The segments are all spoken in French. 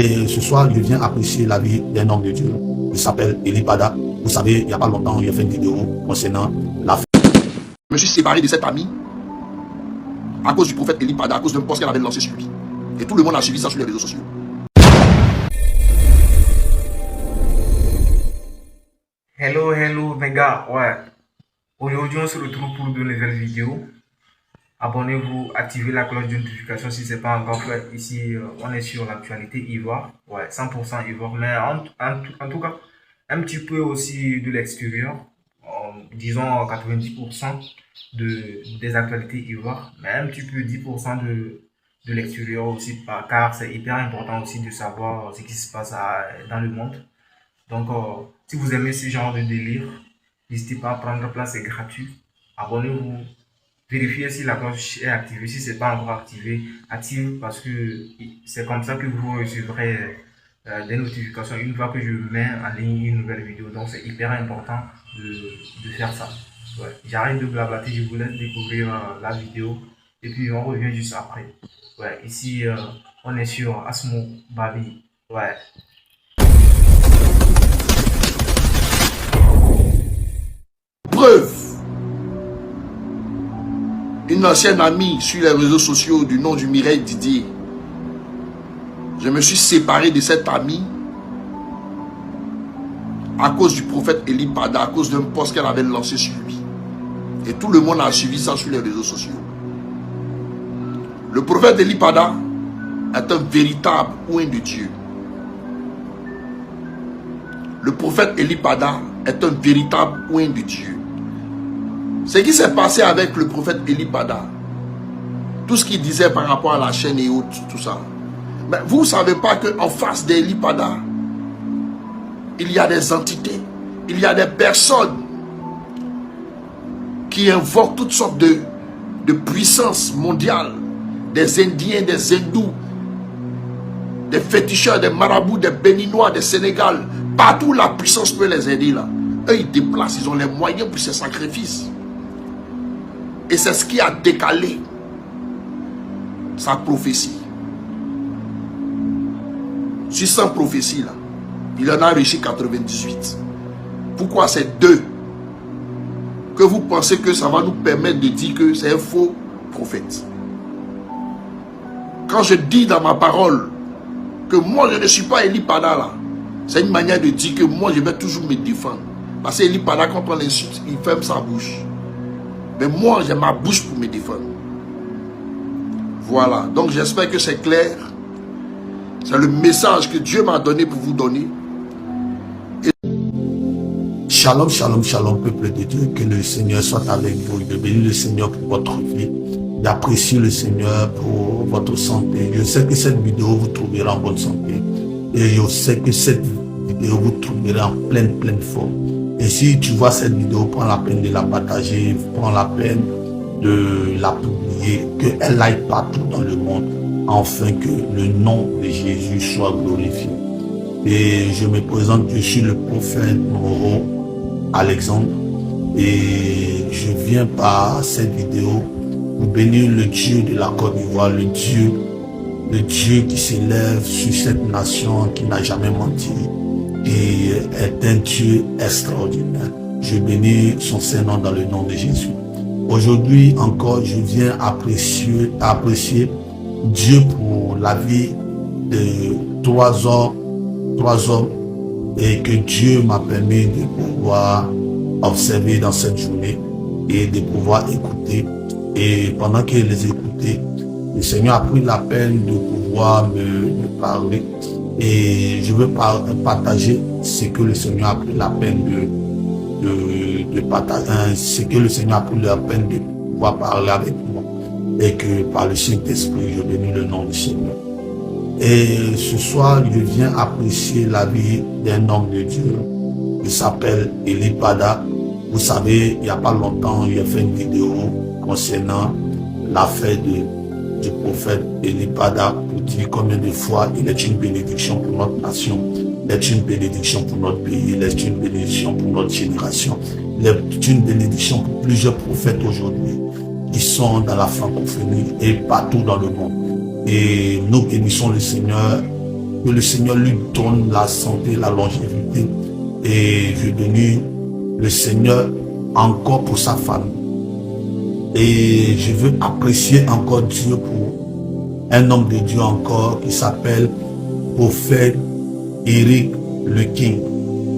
Et ce soir, je viens apprécier la vie d'un homme de Dieu. Il s'appelle Eli Pada. Vous savez, il n'y a pas longtemps, il a fait une vidéo concernant la fête. Je me suis séparé de cette amie à cause du prophète Eli Pada, à cause d'un post qu'elle avait lancé sur lui. Et tout le monde a suivi ça sur les réseaux sociaux. Hello mes gars, ouais. Aujourd'hui on se retrouve pour de nouvelles vidéos. Abonnez-vous, activez la cloche de notification si ce n'est pas encore fait. Ici on est sur l'actualité Ivoire, ouais, 100% Ivoire, mais en tout cas un petit peu aussi de l'extérieur, disons 90% des actualités Ivoire, mais un petit peu 10% de l'extérieur aussi, car c'est hyper important aussi de savoir ce qui se passe dans le monde. Donc, si vous aimez ce genre de délire, n'hésitez pas à prendre place, c'est gratuit. Abonnez-vous, vérifiez si la cloche est activée. Si ce n'est pas encore activé, active parce que c'est comme ça que vous recevrez des notifications une fois que je mets en ligne une nouvelle vidéo. Donc, c'est hyper important de faire ça. Ouais. J'arrête de blablater, je vous laisse découvrir la vidéo et puis on revient juste après. Ouais. Ici, on est sur Asmo Babi. Ouais. Preuve. Une ancienne amie sur les réseaux sociaux du nom du Mireille Didier. Je me suis séparé de cette amie à cause du prophète Eli Pada, à cause d'un post qu'elle avait lancé sur lui. Et tout le monde a suivi ça sur les réseaux sociaux. Le prophète Eli Pada est un véritable oint de Dieu. Le prophète Eli Pada est un véritable oint de Dieu. Ce qui s'est passé avec le prophète Eli Pada, tout ce qu'il disait par rapport à la chaîne et autres, tout ça. Mais vous ne savez pas qu'en face d'Eli Pada, il y a des entités, il y a des personnes qui invoquent toutes sortes de puissances mondiales, des Indiens, des Hindous, des féticheurs, des marabouts, des Béninois, des Sénégal. Partout la puissance peut les aider là. Eux, ils déplacent, ils ont les moyens pour ces sacrifices. Et c'est ce qui a décalé sa prophétie. Sur 100 prophéties là, il en a réussi 98. Pourquoi c'est 2 que vous pensez que ça va nous permettre de dire que c'est un faux prophète? Quand je dis dans ma parole que moi je ne suis pas Eli Pada là, c'est une manière de dire que moi je vais toujours me défendre. Parce que Eli Pada, quand on l'insulte, il ferme sa bouche. Mais moi, j'ai ma bouche pour me défendre. Voilà. Donc, j'espère que c'est clair. C'est le message que Dieu m'a donné pour vous donner. Shalom, shalom, shalom, peuple de Dieu. Que le Seigneur soit avec vous. Je bénis le Seigneur pour votre vie. J'apprécie le Seigneur pour votre santé. Je sais que cette vidéo vous trouvera en bonne santé. Et je sais que cette vidéo vous trouvera en pleine forme. Et si tu vois cette vidéo, prends la peine de la partager, prends la peine de la publier, qu'elle aille partout dans le monde, afin que le nom de Jésus soit glorifié. Et je me présente, je suis le prophète Moro Alexandre, et je viens par cette vidéo pour bénir le Dieu de la Côte d'Ivoire, le Dieu qui s'élève sur cette nation qui n'a jamais menti, qui est un Dieu extraordinaire. Je bénis son Saint-Nom dans le nom de Jésus. Aujourd'hui encore, je viens apprécier Dieu pour la vie de trois hommes et que Dieu m'a permis de pouvoir observer dans cette journée et de pouvoir écouter. Et pendant que je les écoutais, le Seigneur a pris la peine de pouvoir me parler. Et je veux partager ce que le Seigneur a pris la peine de partager, ce que le Seigneur a pris la peine de pouvoir parler avec moi. Et que par le Saint-Esprit, je bénis le nom du Seigneur. Et ce soir, je viens apprécier la vie d'un homme de Dieu. Il s'appelle Eli Pada. Vous savez, il n'y a pas longtemps, il a fait une vidéo concernant l'affaire du prophète Eli Pada pour dire combien de fois il est une bénédiction pour notre nation, il est une bénédiction pour notre pays, il est une bénédiction pour notre génération, il est une bénédiction pour plusieurs prophètes aujourd'hui qui sont dans la francophonie et partout dans le monde. Et nous bénissons le Seigneur que le Seigneur lui donne la santé, la longévité. Et je bénis le Seigneur encore pour sa famille. Et je veux apprécier encore Dieu pour un homme de Dieu encore qui s'appelle prophète Eric Le King.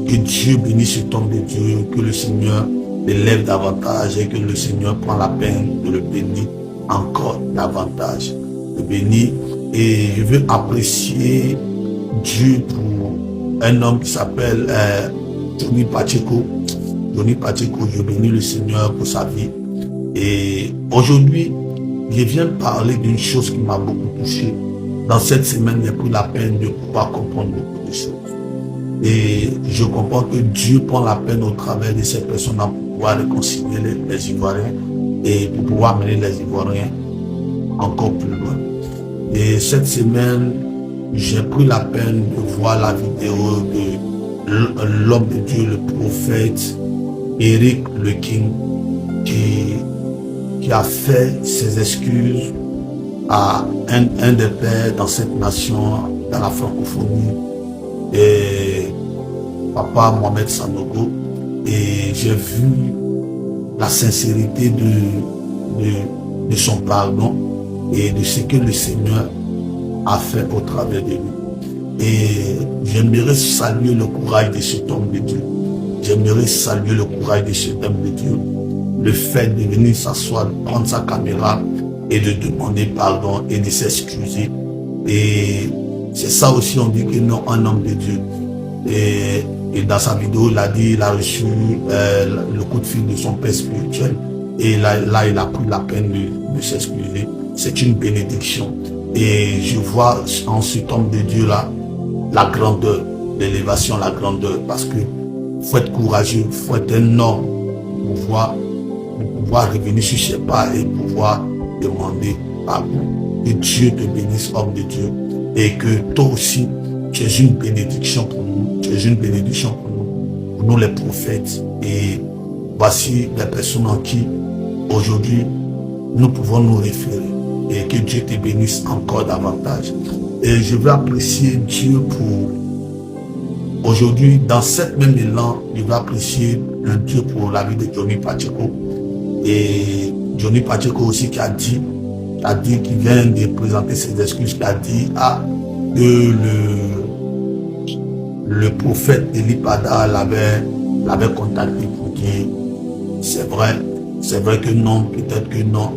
Que Dieu bénisse cet homme de Dieu, que le Seigneur l'élève davantage et que le Seigneur prend la peine de le bénir encore davantage. Le bénir. Et je veux apprécier Dieu pour un homme qui s'appelle Johnny Pacheco. Johnny Pacheco, je bénis le Seigneur pour sa vie. Et aujourd'hui, je viens parler d'une chose qui m'a beaucoup touché. Dans cette semaine, j'ai pris la peine de pouvoir comprendre beaucoup de choses. Et je comprends que Dieu prend la peine au travers de ces personnes pour pouvoir réconcilier les Ivoiriens et pour pouvoir mener les Ivoiriens encore plus loin. Et cette semaine, j'ai pris la peine de voir la vidéo de l'homme de Dieu, le prophète Eric Le King, qui a fait ses excuses à un des pères dans cette nation, dans la francophonie, et Papa Mohamed Sanogo. Et j'ai vu la sincérité de son pardon et de ce que le Seigneur a fait au travers de lui. Et j'aimerais saluer le courage de cet homme de Dieu. J'aimerais saluer le courage de cet homme de Dieu. Le fait de venir s'asseoir, de prendre sa caméra et de demander pardon et de s'excuser. Et c'est ça aussi, on dit que non, un homme de Dieu. Et dans sa vidéo, il a dit, il a reçu le coup de fil de son père spirituel. Et là il a pris la peine de s'excuser. C'est une bénédiction. Et je vois en cet homme de Dieu-là la grandeur, l'élévation, la grandeur. Parce que faut être courageux, faut être un homme pour pouvoir revenir sur ses pas et pouvoir demander pardon. Que Dieu te bénisse, homme de Dieu. Et que toi aussi, tu es une bénédiction pour nous. Tu es une bénédiction pour nous les prophètes. Et voici les personnes en qui aujourd'hui nous pouvons nous référer. Et que Dieu te bénisse encore davantage. Et je veux apprécier Dieu pour aujourd'hui, dans cette même élan, je veux apprécier le Dieu pour la vie de Johnny Pacheco. Et Johnny Pacheco aussi qui a dit qu'il vient de présenter ses excuses, qui a dit que le prophète Eli Pada l'avait contacté pour dire c'est vrai que non, peut-être que non,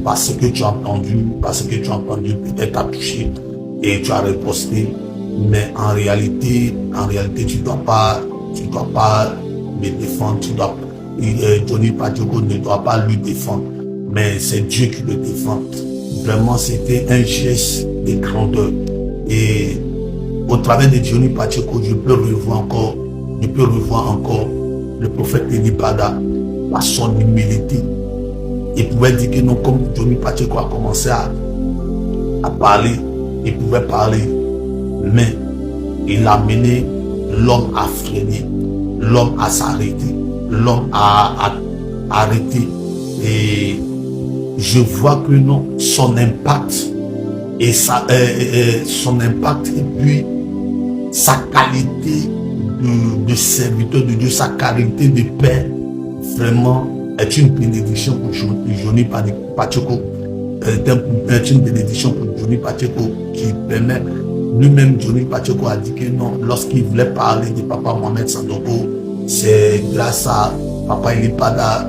parce que tu as entendu, peut-être t'as touché et tu as riposté, mais en réalité, tu dois pas me défendre, Johnny Pacheco ne doit pas lui défendre, mais c'est Dieu qui le défend. Vraiment, c'était un geste de grandeur. Et au travers de Johnny Pacheco, je peux revoir encore le prophète Eli Pada, à son humilité. Il pouvait dire que non, comme Johnny Pacheco a commencé à parler, il pouvait parler, mais il a mené l'homme à freiner, l'homme à s'arrêter, l'homme à arrêter. Et je vois que non, son impact et son impact et puis sa qualité de serviteur de Dieu, sa qualité de père, vraiment est une bénédiction pour Johnny Pacheco. Est une bénédiction pour Johnny Pacheco qui permet, lui-même Johnny Pacheco a dit que non, lorsqu'il voulait parler de Papa Mohamed Sanogo, c'est grâce à Papa Eli Pada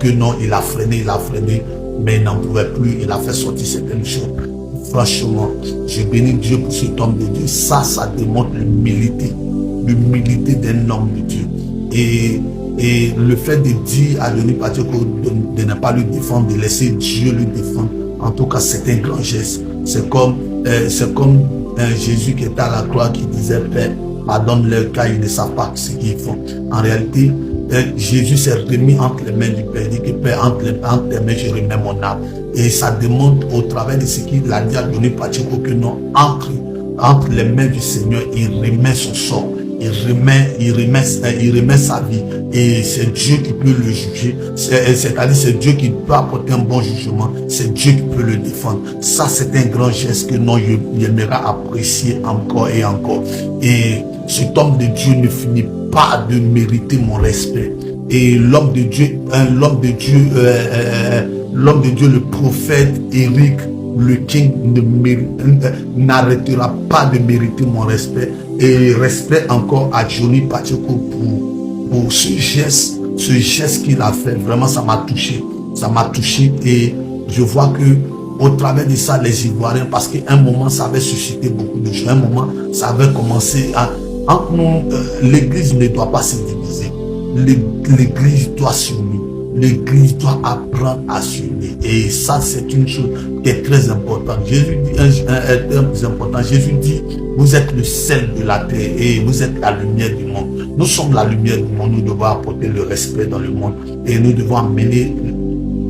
que non, il a freiné, mais il n'en pouvait plus, il a fait sortir certaines choses. Franchement, je bénis Dieu pour cet homme de Dieu. Ça démontre l'humilité d'un homme de Dieu. Et le fait de dire à Johnny Pacheco de ne pas lui défendre, de laisser Dieu lui défendre, en tout cas c'est un grand geste. C'est comme Jésus qui était à la croix qui disait Père, pardonne-leur car ils ne savent pas ce qu'ils font. En réalité, Jésus s'est remis entre les mains du Père. Il dit que Père, entre tes mains je remets mon âme. Et ça démontre au travers de ce qu'il a dit à Johnny Pacheco que non, entre les mains du Seigneur, il remet son sort. il remet sa vie. Et c'est Dieu qui peut le juger. C'est-à-dire c'est Dieu qui peut apporter un bon jugement. C'est Dieu qui peut le défendre. Ça, c'est un grand geste que j'aimerais apprécier encore et encore. Et cet homme de Dieu ne finit pas de mériter mon respect. Et l'homme de Dieu, le prophète Eric le King n'arrêtera pas de mériter mon respect. Et respect encore à Johnny Pacheco pour ce geste qu'il a fait. Vraiment, ça m'a touché. Ça m'a touché et je vois que au travers de ça, les Ivoiriens, parce qu'à un moment, ça avait suscité beaucoup de choses. À un moment, ça avait commencé à... Entre nous, l'église ne doit pas se diviser. L'église doit s'unir. L'église doit apprendre à s'unir. Et ça, c'est une chose qui est très importante. Jésus dit un terme plus important. Jésus dit, vous êtes le sel de la terre et vous êtes la lumière du monde. Nous sommes la lumière du monde. Nous devons apporter le respect dans le monde. Et nous devons amener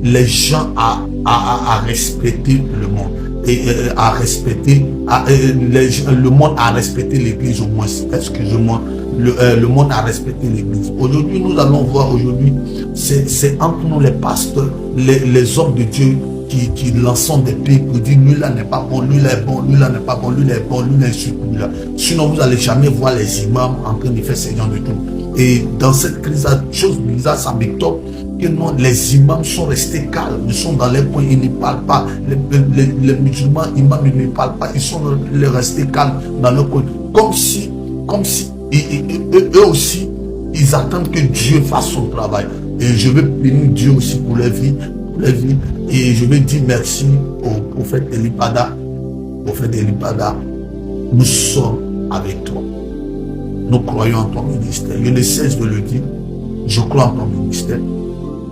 les gens à respecter le monde. Et à respecter le monde, à respecter l'église au moins. Excusez-moi. Le monde a respecté l'église. Aujourd'hui, nous allons voir aujourd'hui, c'est entre nous les pasteurs, les hommes de Dieu qui lançons des pics pour dire lui là n'est pas bon, lui là est bon, lui là n'est pas bon, lui là est bon, lui là est sur lui là. Sinon, vous n'allez jamais voir les imams en train de faire ce genre de tout. Et dans cette crise, chose bizarre, ça m'étonne que non, les imams sont restés calmes, ils sont dans les coins, ils ne parlent pas. Les musulmans, imams, ils ne parlent pas, ils sont restés calmes dans leur coin. Comme si eux aussi, ils attendent que Dieu fasse son travail. Et je veux bénir Dieu aussi pour leur vie. Et je veux dire merci au prophète Elipada. Prophète Elipada, nous sommes avec toi. Nous croyons en ton ministère. Je ne cesse de le dire. Je crois en ton ministère.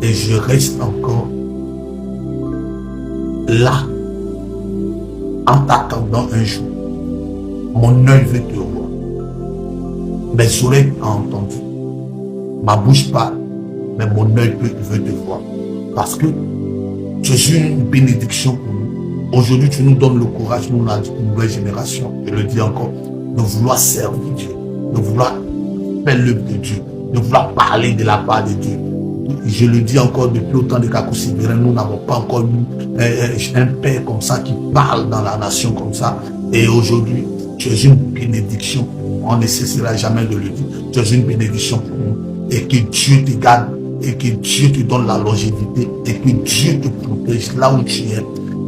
Et je reste encore là en t'attendant un jour. Mon œil veut te voir. Mes oreilles ont entendu. Ma bouche parle. Mais mon œil veut te voir. Parce que tu es une bénédiction pour nous. Aujourd'hui, tu nous donnes le courage, nous, la nouvelle génération. Je le dis encore, de vouloir servir Dieu. De vouloir faire l'œuvre de Dieu. De vouloir parler de la part de Dieu. Je le dis encore, depuis autant de Kakoussi, nous n'avons pas encore eu un père comme ça qui parle dans la nation comme ça. Et aujourd'hui, tu es une bénédiction pour nous. On ne cessera jamais de le dire. Tu es une bénédiction pour nous. Et que Dieu te garde. Et que Dieu te donne la longévité. Et que Dieu te protège là où tu es.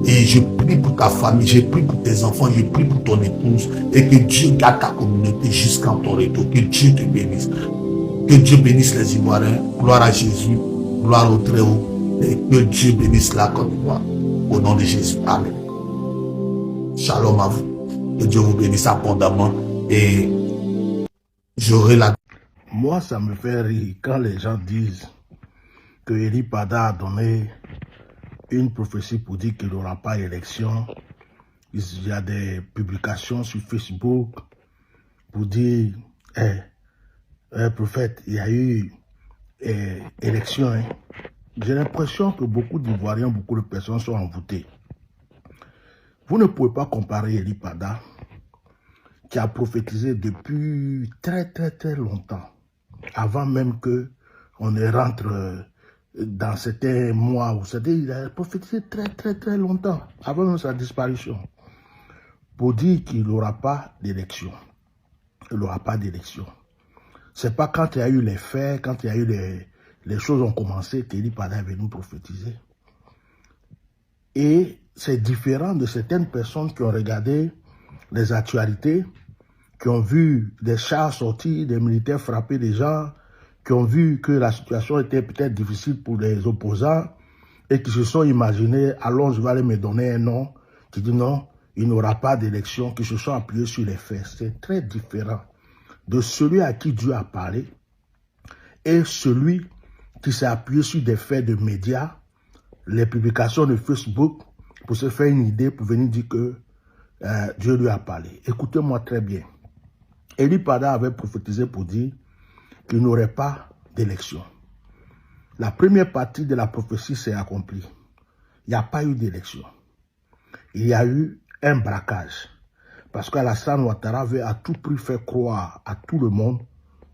Et je prie pour ta famille. Je prie pour tes enfants. Je prie pour ton épouse. Et que Dieu garde ta communauté jusqu'à ton retour. Que Dieu te bénisse. Que Dieu bénisse les Ivoiriens. Gloire à Jésus. Gloire au Très-Haut. Et que Dieu bénisse la Côte d'Ivoire. Au nom de Jésus. Amen. Shalom à vous. Que Dieu vous bénisse abondamment. Et j'aurai la... Moi, ça me fait rire quand les gens disent que Elipada a donné une prophétie pour dire qu'il n'y aura pas d'élection. Il y a des publications sur Facebook pour dire, prophète, il y a eu élection. Hein. J'ai l'impression que beaucoup d'Ivoiriens, beaucoup de personnes sont envoûtées. Vous ne pouvez pas comparer Elipada, qui a prophétisé depuis très longtemps, avant même que on rentre dans certains mois où il a prophétisé très longtemps, avant même sa disparition, pour dire qu'il n'aura pas d'élection. Il n'aura pas d'élection. C'est pas quand il y a eu les faits, quand il y a eu les choses ont commencé, qu'Elipada est venu prophétiser. Et c'est différent de certaines personnes qui ont regardé les actualités, qui ont vu des chars sortir, des militaires frapper des gens, qui ont vu que la situation était peut-être difficile pour les opposants et qui se sont imaginés, alors je vais aller me donner un nom, qui dit non, il n'y aura pas d'élection, qui se sont appuyés sur les faits. C'est très différent de celui à qui Dieu a parlé et celui qui s'est appuyé sur des faits de médias, les publications de Facebook, pour se faire une idée, pour venir dire que Dieu lui a parlé. Écoutez-moi très bien. Elipada avait prophétisé pour dire qu'il n'aurait pas d'élection. La première partie de la prophétie s'est accomplie. Il n'y a pas eu d'élection. Il y a eu un braquage. Parce qu'Alassane Ouattara veut à tout prix faire croire à tout le monde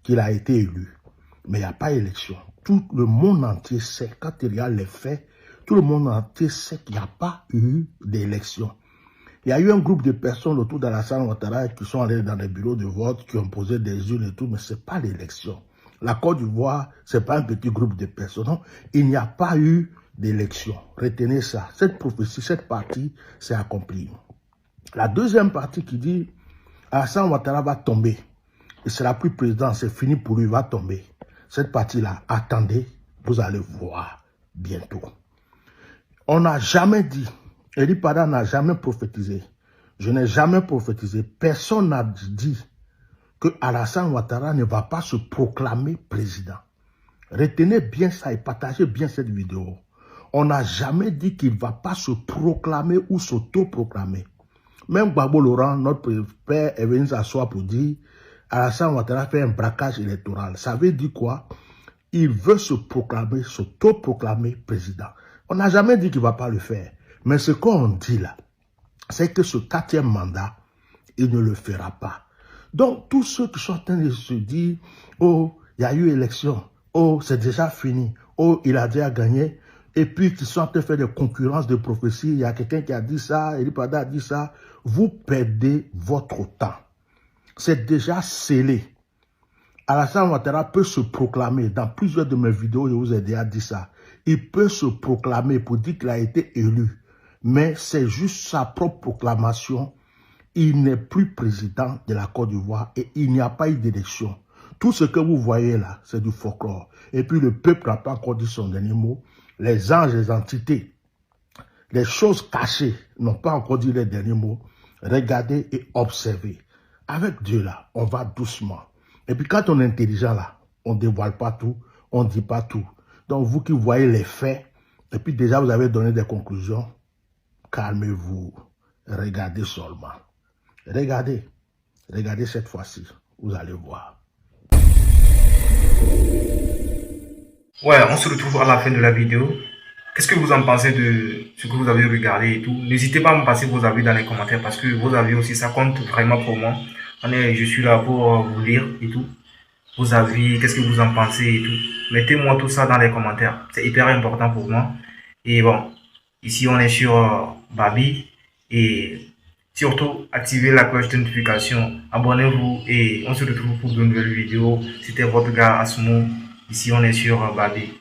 qu'il a été élu. Mais il n'y a pas élection. Tout le monde entier sait, quand il regarde les faits, tout le monde entier sait qu'il n'y a pas eu d'élection. Il y a eu un groupe de personnes autour d'Alassane Ouattara qui sont allés dans les bureaux de vote, qui ont posé des urnes et tout, mais ce n'est pas l'élection. La Côte d'Ivoire, ce n'est pas un petit groupe de personnes. Non, il n'y a pas eu d'élection. Retenez ça. Cette prophétie, cette partie, s'est accomplie. La deuxième partie qui dit Alassane Ouattara va tomber. Il ne sera plus président, c'est fini pour lui, il va tomber. Cette partie-là, attendez, vous allez voir bientôt. On n'a jamais dit, Ely Pada n'a jamais prophétisé. Je n'ai jamais prophétisé. Personne n'a dit que Alassane Ouattara ne va pas se proclamer président. Retenez bien ça et partagez bien cette vidéo. On n'a jamais dit qu'il ne va pas se proclamer ou s'auto-proclamer. Même Gbagbo Laurent, notre père, est venu s'asseoir pour dire Alassane Ouattara fait un braquage électoral. Ça veut dire quoi? Il veut se proclamer, s'auto-proclamer président. On n'a jamais dit qu'il ne va pas le faire. Mais ce qu'on dit là, c'est que ce 4e mandat, il ne le fera pas. Donc, tous ceux qui sont en train de se dire, oh, il y a eu élection, oh, c'est déjà fini, oh, il a déjà gagné, et puis qui sont en train de faire des concurrences de prophéties, il y a quelqu'un qui a dit ça, Ely Pada a dit ça, vous perdez votre temps. C'est déjà scellé. Alassane Ouattara peut se proclamer, dans plusieurs de mes vidéos, je vous ai déjà dit ça, il peut se proclamer pour dire qu'il a été élu, mais c'est juste sa propre proclamation. Il n'est plus président de la Côte d'Ivoire et il n'y a pas eu d'élection. Tout ce que vous voyez là, c'est du folklore. Et puis le peuple n'a pas encore dit son dernier mot. Les anges, les entités, les choses cachées n'ont pas encore dit les derniers mots. Regardez et observez. Avec Dieu là, on va doucement. Et puis quand on est intelligent là, on ne dévoile pas tout, on ne dit pas tout. Donc vous qui voyez les faits, et puis déjà vous avez donné des conclusions, calmez-vous, regardez seulement. Regardez cette fois-ci, vous allez voir. Ouais, on se retrouve à la fin de la vidéo. Qu'est-ce que vous en pensez de ce que vous avez regardé et tout? N'hésitez pas à me passer vos avis dans les commentaires parce que vos avis aussi, ça compte vraiment pour moi. Je suis là pour vous lire et tout. Vos avis, qu'est-ce que vous en pensez et tout. Mettez-moi tout ça dans les commentaires. C'est hyper important pour moi. Et bon, ici on est sur Babi. Et surtout, activez la cloche de notification. Abonnez-vous et on se retrouve pour de nouvelles vidéos. C'était votre gars Asmo. Ici on est sur Babi.